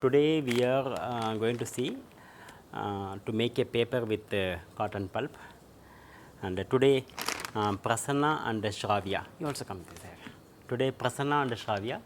Today we are going to see to make a paper with cotton pulp, and today Prasanna and Shravya, you also come there. Today Prasanna and Shravya,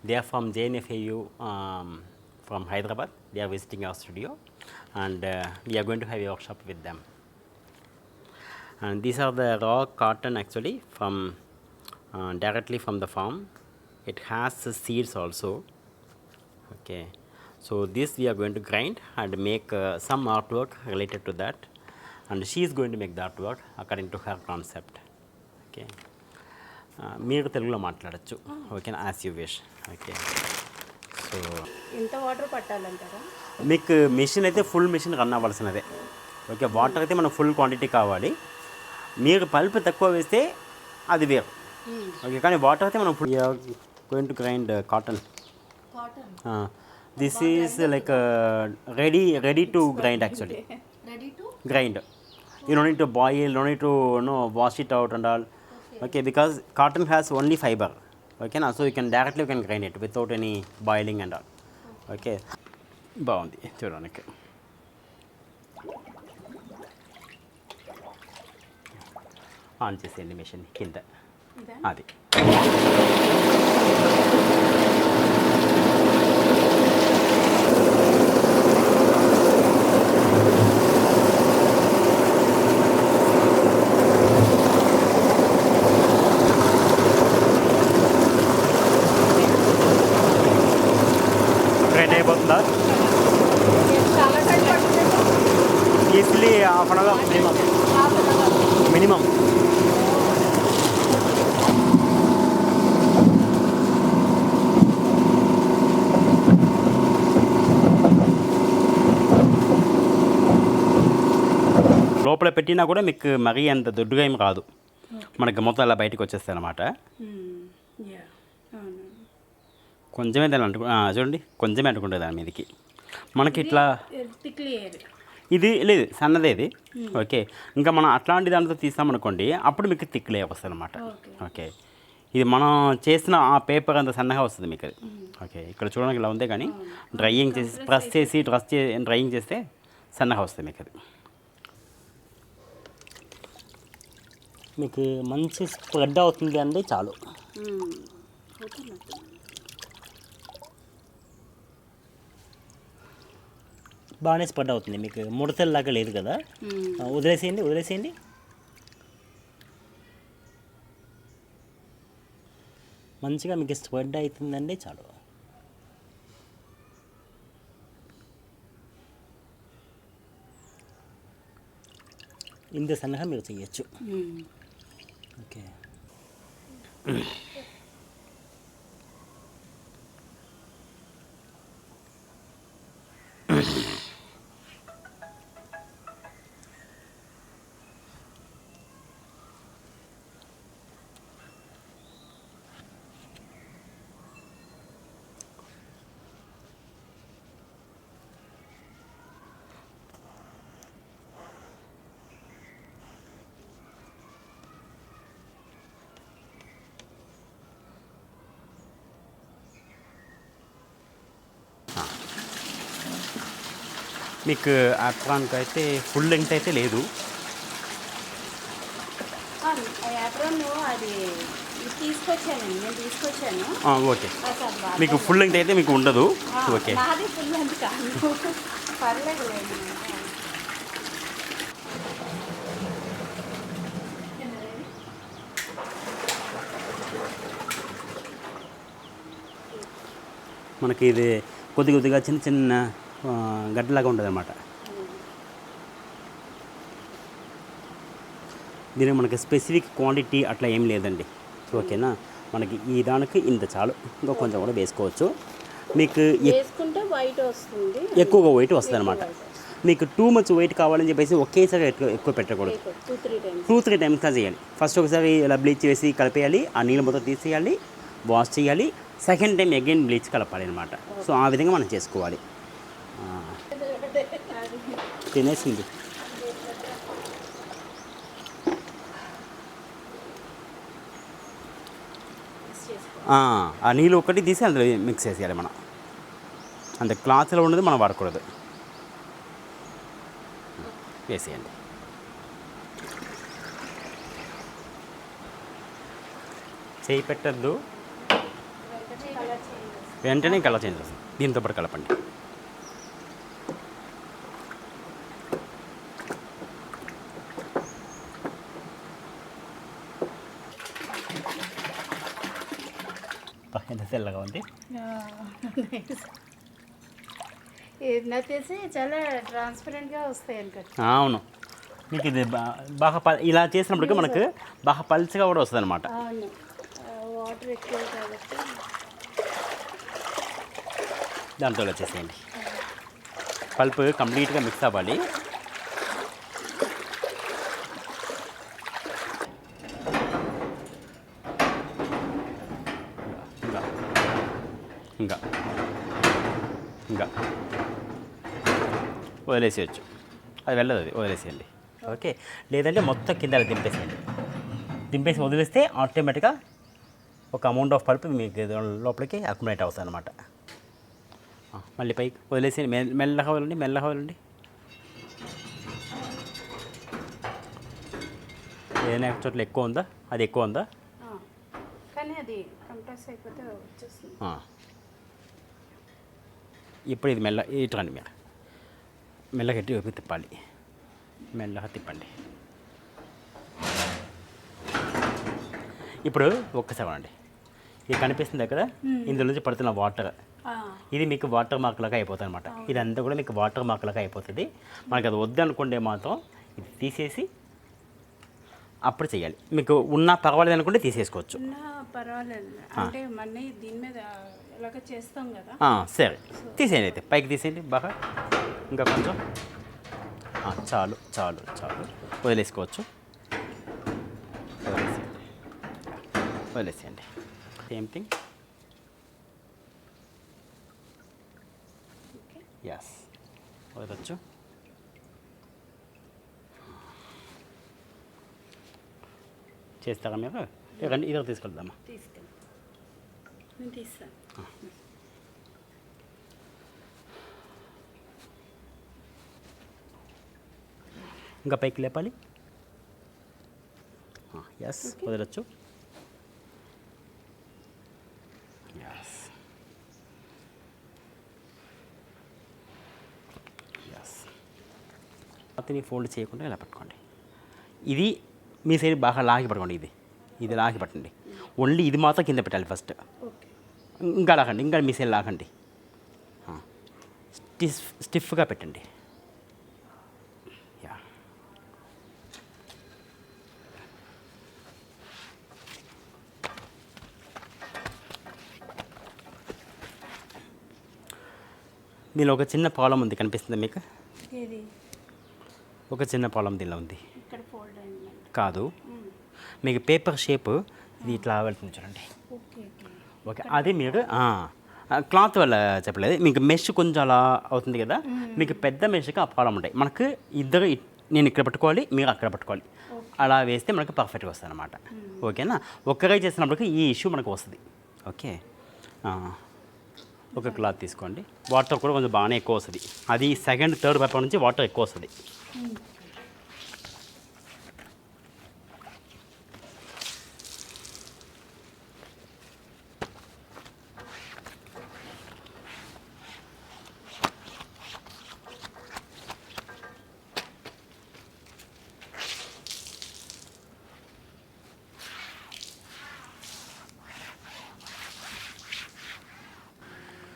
they are from JNFAU from Hyderabad. They are visiting our studio, and we are going to have a workshop with them. And these are the raw cotton actually from directly from the farm. It has seeds also. Okay, so this we are going to grind and make some artwork related to that, and she is going to make the artwork according to her concept. Okay, మీరు తెలుగులో మాట్లాడచ్చు. Okay, as you wish. Okay, so ఎంత water పట్టాలంటారా? మీకు machine అయితే full machine run అవ్వాల్సినదే. Okay, water అయితే మనకు ఫుల్ క్వాంటిటీ కావాలి. మీరు పల్ప్ తక్కువ వేస్తే అది వేరు. ఓకే, కానీ వాటర్ అయితే మనం full going to grind cotton. This is like ready to grind actually. Ready to grind. You don't need to boil, don't need to wash it out and all. Okay, because cotton has only fiber. Okay, now so you can directly grind it without any boiling and all. Okay, బాగుంది చూడడానికి. On చేసేయండి machine కింద. అది అయిపోతుందా? చాలా time పడుతుంది. Easily half an hour minimum. లోపల పెట్టినా కూడా మీకు మరీ అంత దొడ్డుగా ఏం రాదు, మనకి మొత్తం అలా బయటకు వచ్చేస్తాయి అన్నమాట. కొంచెమే దాని చూడండి, కొంచెమే అంటుకుంటుంది దాని మీదకి మనకి ఇట్లా. ఇది లేదు, సన్నదే ఇది. ఓకే, ఇంకా మనం అట్లాంటి దాంట్లో తీస్తామనుకోండి, అప్పుడు మీకు థిక్ లేయర్ వస్తుంది అనమాట. ఓకే, ఇది మనం చేసిన ఆ పేపర్ అంత సన్నగా వస్తుంది మీకు అది. ఓకే, ఇక్కడ చూడడానికి ఇలా ఉంది, కానీ డ్రైయింగ్ చేసి ప్రెస్ చేసి డ్రైయింగ్ చేస్తే సన్నగా వస్తుంది మీకు అది. మీకు మంచి స్ప్రెడ్ అవుతుంది అండి, చాలు. బాగానే స్ప్రెడ్ అవుతుంది, మీకు ముడతల్లాగా లేదు కదా. వదిలేసేయండి. మంచిగా మీకు స్ప్రెడ్ అవుతుందండి, చాలు. ఇంత సన్నగా మీరు చేయొచ్చు. ఓకే, మీకు యాప్రాన్కి అయితే ఫుల్ లెంగ్త్ అయితే లేదు. ఓకే, మీకు ఫుల్ లెంగ్త్ అయితే మీకు ఉండదు. ఓకే, మనకి ఇది కొద్దిగా చిన్న గడ్డలాగా ఉంటుంది అన్నమాట. దీనికి మనకి స్పెసిఫిక్ క్వాంటిటీ అట్లా ఏం లేదండి. ఓకేనా, మనకి ఈ దానికి ఇంత చాలు, ఇంకా కొంచెం కూడా వేసుకోవచ్చు. మీకు ఎక్కువగా వెయిట్ వస్తుంది అనమాట. మీకు టూ మచ్ వెయిట్ కావాలని చెప్పేసి ఒకేసారి ఎక్కువ పెట్టకూడదు. 2-3 టైమ్స్గా చేయాలి. ఫస్ట్ ఒకసారి ఇలా బ్లీచ్ వేసి కలిపేయాలి, ఆ నీళ్ళు మొత్తం తీసేయాలి, వాష్ చేయాలి, సెకండ్ టైం అగైన్ బ్లీచ్ కలపాలి అనమాట. సో ఆ విధంగా మనం చేసుకోవాలి. తినేసింది. ఆ నీళ్ళు ఒకటి తీసి అందులో మిక్స్ చేసేయాలి మనం. అంత క్లాత్లో ఉన్నది మనం వాడకూడదు. వేసేయండి. చేయి పెట్టద్దు, వెంటనే కలర్ చేంజ్ వస్తుంది. దీంతో పాటు కలపండి. ఎంత తెల్లగా ఉంది. నాకు తెలిసి చాలా ట్రాన్స్పరెంట్గా వస్తాయి అనుకోండి. అవును, మీకు ఇది బాగా ఇలా చేసినప్పటికీ మనకు బాగా పల్చగా కూడా వస్తుంది అనమాట. అవును, వాటర్ ఎక్కువ కాబట్టి. దాంట్లో వచ్చేసేయండి. పల్ప్ కంప్లీట్గా మిక్స్ అవ్వాలి. ఇంకా ఇంకా వదిలేసేయచ్చు. అది వెళ్ళదు, అది వదిలేసేయండి. ఓకే, లేదంటే మొత్తం కింద దింపేసేయండి. దింపేసి వదిలేస్తే ఆటోమేటిక్గా ఒక అమౌంట్ ఆఫ్ పల్ప్ మీకు లోపలికి అక్యుములేట్ అవుతుంది అనమాట. మళ్ళీ పైకి వదిలేసి మెల్లగా వదలండి, మెల్లగా వదలండి. ఏదైనా చోట్ల ఎక్కువ ఉందా? అది ఎక్కువ ఉందా? కానీ అది కంప్రెస్ అయిపోతే వచ్చేస్తుంది. ఇప్పుడు ఇది ఇటు రండి. మీరు మెల్లగా ఎట్టి తిప్పాలి. మెల్లగా తిప్పండి. ఇప్పుడు ఒక్కసారి అండి, ఇది కనిపిస్తుంది అక్కడ, ఇందులో నుంచి పడుతున్న వాటర్, ఇది మీకు వాటర్ మార్క్ లాగా అయిపోతుంది అనమాట. ఇదంతా కూడా మీకు వాటర్ మార్క్ లాగా అయిపోతుంది. మనకి అది వద్దు అనుకుంటే మాత్రం ఇది తీసేసి అప్పుడు చేయాలి. మీకు ఉన్నా పర్వాలేదు అనుకుంటే తీసేసుకోవచ్చు. పర్వాలేదు అంటే మళ్ళీ దీని మీద ఎలాగ చేస్తాం కదా. సరే, తీసేయండి. అయితే పైకి తీసేయండి బాగా. ఇంకా కొంచెం చాలు చాలు చాలు, వదిలేసుకోవచ్చు. వదిలేసేయండి. Same thing. ఎస్, వదలచ్చు. చేస్తారా మీరు? రండి, ఇద్దరు తీసుకెళ్దామా? నేను తీస్తాను. ఇంకా పైకి లేపాలి. ఎస్, వదలచ్చు. Yes yes. అతని ఫోల్డ్ చేయకుండా ఇలా పట్టుకోండి. ఇది మీ సైడ్ బాగా లాగి పట్టుకోండి. ఇది లాగి పట్టండి. ఓన్లీ ఇది మాత్రం కింద పెట్టాలి ఫస్ట్. ఇంకా లాగండి, ఇంకా మీ సైడ్ లాగండి. స్టిఫ్గా పెట్టండి. యా, దీనిలో ఒక చిన్న ప్రాబ్లం ఉంది, కనిపిస్తుంది మీకు? ఒక చిన్న ప్రాబ్లం దీనిలో ఉంది. కాదు, మీకు పేపర్ షేప్ ఇది ఇట్లా వెళ్తుంది చూడండి. ఓకే, అది మీరు క్లాత్ వల్ల చెప్పలేదు, మీకు మెష్ కొంచెం అలా అవుతుంది కదా. మీకు పెద్ద మెష్కి ఆ ప్రాబ్లం ఉంటాయి. మనకు ఇద్దరు, నేను ఇక్కడ పట్టుకోవాలి, మీరు అక్కడ పట్టుకోవాలి. అలా వేస్తే మనకు పర్ఫెక్ట్గా వస్తుంది అనమాట. ఓకేనా? ఒక్కరే చేసినప్పటికీ ఈ ఇష్యూ మనకు వస్తుంది. ఓకే, ఒక క్లాత్ తీసుకోండి. వాటర్ కూడా కొంచెం బాగానే ఎక్కువ వస్తుంది. అది సెకండ్ థర్డ్ పేపర్ నుంచి వాటర్ ఎక్కువ వస్తుంది.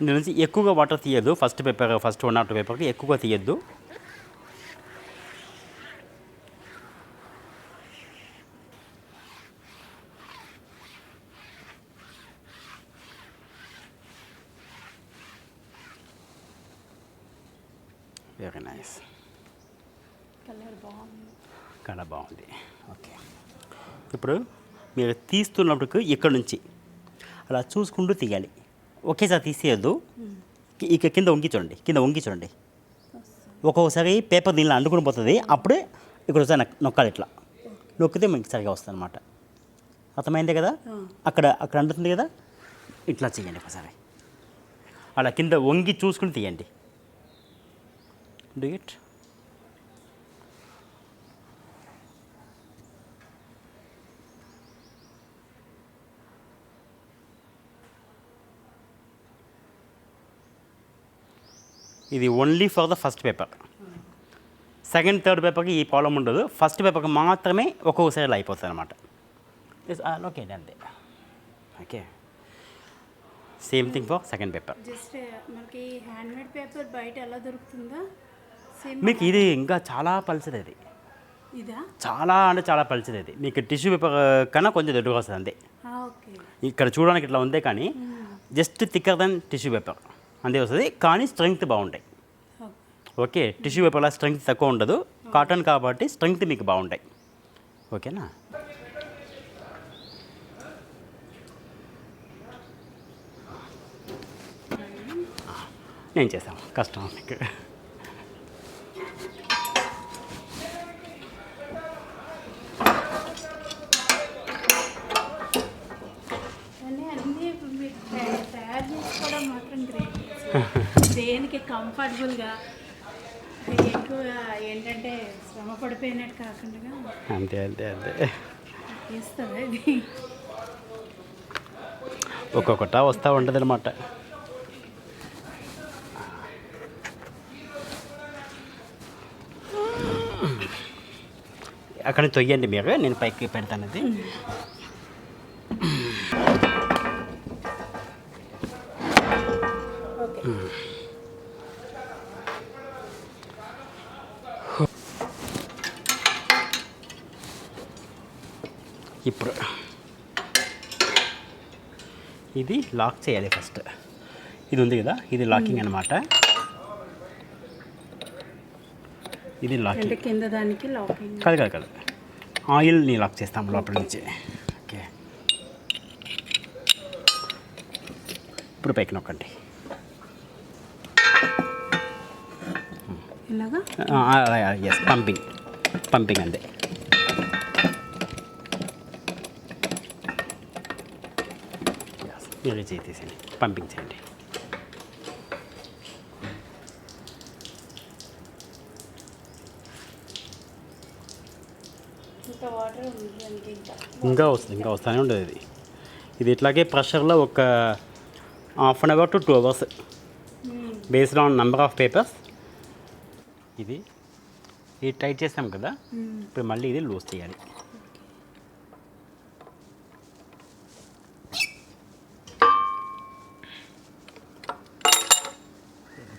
ఇందు నుంచి ఎక్కువగా వాటర్ తీయద్దు. ఫస్ట్ 1 or 2 పేపర్కి ఎక్కువగా తీయద్దు. Very nice. కలర్ బాగుంది. ఓకే, ఇప్పుడు మీరు తీస్తున్నప్పుడు ఇక్కడ నుంచి అలా చూసుకుంటూ తీయాలి. ఒకేసారి తీసేయద్దు. ఇక కింద వంగి చూడండి. ఒక్కొక్కసారి పేపర్ దీనిలో అంటుకుని పోతుంది. అప్పుడే ఇక్కడ ఒకసారి నొక్కాలి. ఇట్లా నొక్కితే మీకు సరిగా వస్తుంది అనమాట. అర్థమైందే కదా? అక్కడ అంటుతుంది కదా, ఇట్లా చేయండి ఒకసారి. అలా కింద వంగి చూసుకుని తీయండి. Do it. ఇది only for the first paper. Second third పేపర్కి ఈ ప్రాబ్లం ఉండదు. ఫస్ట్ పేపర్కి మాత్రమే ఒక్కొక్కసారి అయిపోతుంది అనమాట. ఓకే అంతే. Okay, same thing for second paper. Just మనకి హ్యాండ్మేడ్ పేపర్ బయట ఎలా దొరుకుతుందా సేమ్ మీకు ఇది ఇంకా చాలా పలుచది. అది ఇదా? చాలా అంటే చాలా పలుచది. అది మీకు టిష్యూ పేపర్ కన్నా కొంచెం దొడ్డుగా వస్తుంది అంతే. ఓకే. ఇక్కడ చూడడానికి ఇట్లా ఉందే కానీ just thicker then tissue paper అంతే వస్తుంది. కానీ స్ట్రెంగ్త్ బాగుంటాయి. ఓకే, టిష్యూ పేపర్లో స్ట్రెంగ్త్ తక్కువ ఉండదు. కాటన్ కాబట్టి స్ట్రెంగ్త్ మీకు బాగుంటాయి. ఓకేనా? నేను చేస్తాను, కష్టం మీకు. కానీ అన్నీ మీరు తయారు చేసుకోవడం మాత్రం గ్రేట్. దేనికి కంఫర్టబుల్గా ఎక్కువ ఏంటంటే శ్రమ పడిపోయినట్టు కాకుండా అంతే అంతే అంతే చేస్తుంది. అది ఒక్కొక్కట వస్తూ ఉంటుంది అనమాట. అక్కడ తొయ్యండి మీరు, నేను పైకి పెడతాను. అది ఓకే. ఇప్పుడు ఇది లాక్ చేయాలి ఫస్ట్. ఇది ఉంది కదా, ఇది లాకింగ్ అనమాట. ఇది లాకింగ్. అంటే కింద దానికి లాకింగ్ కాదు కాదు కాదు, ఆయిల్ని లాక్ చేస్తాం లోపల నుంచి. ఓకే, ఇప్పుడు పైకి నొక్కండి. ఇలాగా? ఎస్, పంపింగ్ పంపింగ్ అంతే. మీరు చేసేయండి, పంపింగ్ చేయండి. ఇంకా వాటర్ ఉంది దానికి ఇంకా వస్తుంది, ఇంకా వస్తూనే ఉండదు. ఇది ఇట్లాగే ప్రెషర్లో ఒక half an hour to 2 hours based on number of papers. ఇది టైట్ చేస్తాం కదా, ఇప్పుడు మళ్ళీ ఇది లూజ్ చేయాలి.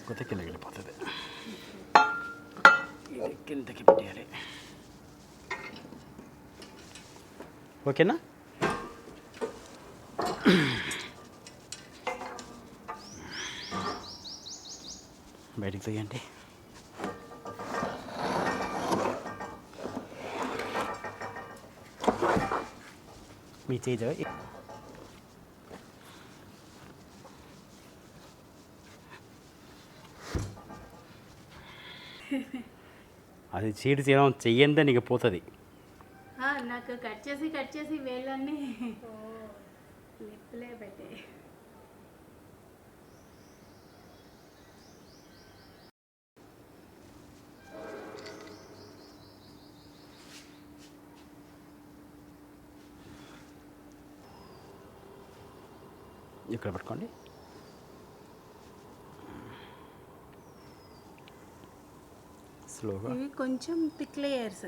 కొత్త కిందకి వెళ్ళిపోతుంది. ఇది కిందకి పెట్టేయాలి. ఓకేనా? బయటికి తీయండి. మీ చేయి అది చీడు చేయడం చెయ్యందే నీకు పోతుంది. నాకు కట్ చేసి వేళ్ళన్నీ నిప్పులే పెట్టే. ఇక్కడ పట్టుకోండి. స్లోగా. ఇవి కొంచెం థిక్ లేయర్స్,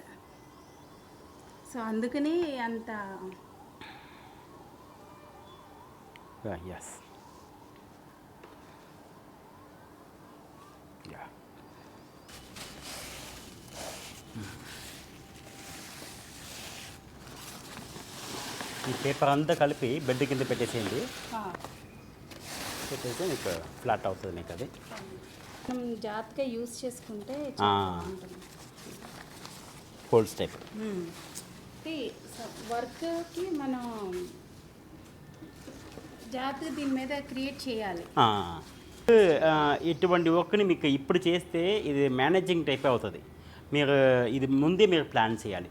సో అందుకని అంత. ఎస్, ఈ పేపర్ అంతా కలిపి బెడ్ కింద పెట్టేసేయండి. పెట్టేస్తే మీకు ఫ్లాట్ అవుతుంది మీకు. అది మనం జాగ్రత్తగా యూస్ చేసుకుంటే ఫోల్డ్స్ టైప్. వర్క్కి మనం జాగ్రత్తగా దీని మీద క్రియేట్ చేయాలి. ఇటువంటి వర్క్ని మీకు ఇప్పుడు చేస్తే ఇది మేనేజింగ్ టైప్ అవుతుంది. మీరు ఇది ముందే మీరు ప్లాన్ చేయాలి.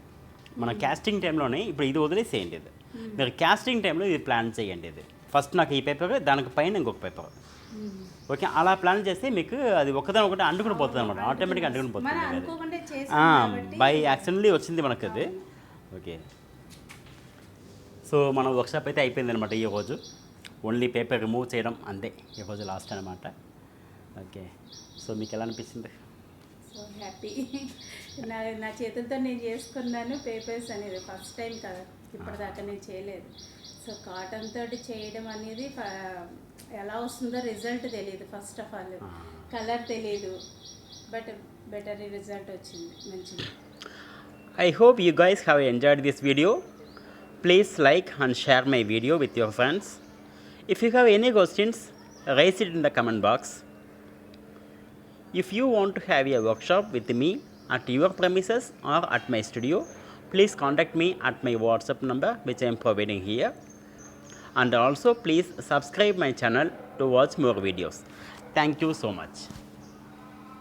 మన క్యాస్టింగ్ టైంలోనే ఇప్పుడు ఇది వదిలేసేయండి. ఇది మీరు క్యాస్టింగ్ టైంలో ఇది ప్లాన్ చేయండి. ఇది ఫస్ట్ నాకు ఈ పేపర్, దానికి పైన ఇంకొక పేపర్. ఓకే, అలా ప్లాన్ చేస్తే మీకు అది ఒకదాని ఒకటి అంటుకుని పోతుంది అనమాట, ఆటోమేటిక్గా అంటుకుని మనం పోతుంది అది. అనుకోకుండా చేస్తాం బై యాక్సిడెంట్లీ వచ్చింది మనకు అది. ఓకే, సో మన వర్క్షాప్ అయితే అయిపోయింది అనమాట ఈరోజు. ఓన్లీ పేపర్ రిమూవ్ చేయడం అంతే ఈరోజు లాస్ట్ అనమాట. ఓకే, సో మీకు ఎలా అనిపించింది? So happy. నా చేతులతో నేను చేసుకున్నాను పేపర్స్ అనేది ఫస్ట్ టైం కదా, ఇప్పటిదాకా నేను చేయలేదు. సో కాటన్ తోటి చేయడం అనేది ఎలా వస్తుందో రిజల్ట్ తెలియదు. ఫస్ట్ ఆఫ్ ఆల్ కలర్ తెలియదు, బట్ బెటర్ రిజల్ట్ వచ్చింది, మంచిది. I hope you guys have enjoyed this video. Please like and share my video with your friends. If you have any questions, raise it in the comment box. If you want to have a workshop with me at your premises or at my studio, please contact me at my WhatsApp number which I am providing here. And also please subscribe my channel to watch more videos. Thank you so much.